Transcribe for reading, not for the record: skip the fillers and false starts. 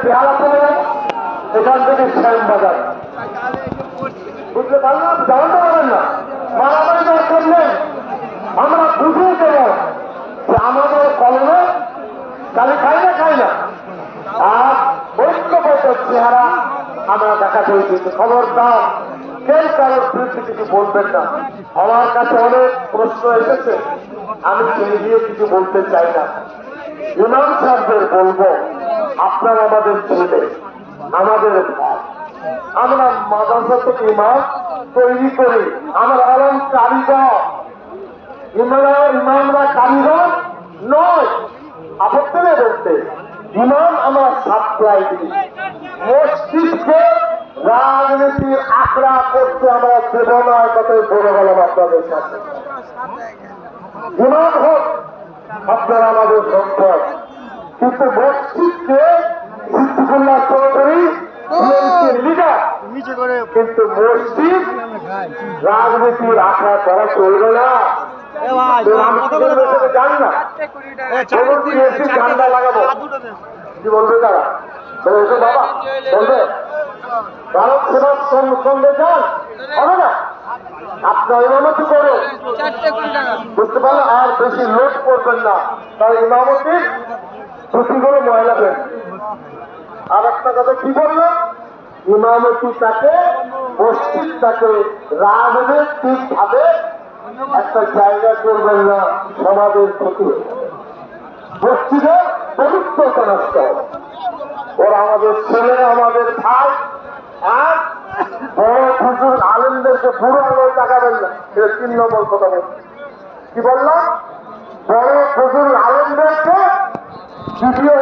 পেয়ারা চলে যাবে এখান থেকে শ্যামবাজার, বুঝতে পারলাম? জানতে পারবেন না, মারামারি দরকার নেই। আমরা বুঝিয়ে দেব যে আমাদের কলমে গালি খাই না, আর ঐক্যবদ্ধ চেহারা আমরা দেখাতে হয়েছে। খবরদার কেউ কারোর বিরুদ্ধে কিছু বলবেন না। আমার কাছে অনেক প্রশ্ন এসেছে, আমি ছেড়ে দিয়ে কিছু বলতে চাই না। ইমাম সাহেবদের বলবো, আপনারা আমাদের ছেলে, আমাদের ভাই। আমরা মাদ্রাসা থেকে ইমাম তৈরি করি, আমরা আলম কারিগর। ইমামরা কারিগর নয়, আপত্তি নেই বলতে। ইমাম আমরা সাপ্লাই দিই। মসজিদকে রাজনীতির আখড়া করতে আমরা দেব না, কথাই বলে গেলাম আপনাদের সাথে। ইমাম হোক আপনারা আমাদের সম্পদ, কিন্তু মসজিদকে সিদ্দিকুল্লাহ চৌধুরী লিডার, কিন্তু মসজিদ রাজনীতির আখড়া করা চলবে না। জানি না ঠান্ডা লাগাবো, কি বলবে তারা? বলবে বাবা, বলবে ভারত সেবার সঙ্গে যান, হবে না? আপনার ইমামতি করো, বুঝতে পারলেন? আর বেশি লোড করবেন না, তার ইমামতি খুশিগুলো ময়লা দেন। আর একটা কথা কি বললাম, ইমামতি তাকে মসজিদ তাকে রাজনৈতিক ভাবে একটা জায়গা করবেন না, সমাজের ক্ষতি। মসজিদের পবিত্রতা নষ্ট, ওরা আমাদের ছেলে, আমাদের ভাই। আর বড় হুজুর আলেমদেরকে বুড়ো আলো তাকাবেন না, এটা 3 নম্বর কথা বলছি। কি বললাম? বড় হুজুর আলেমদেরকে দ্বিতীয়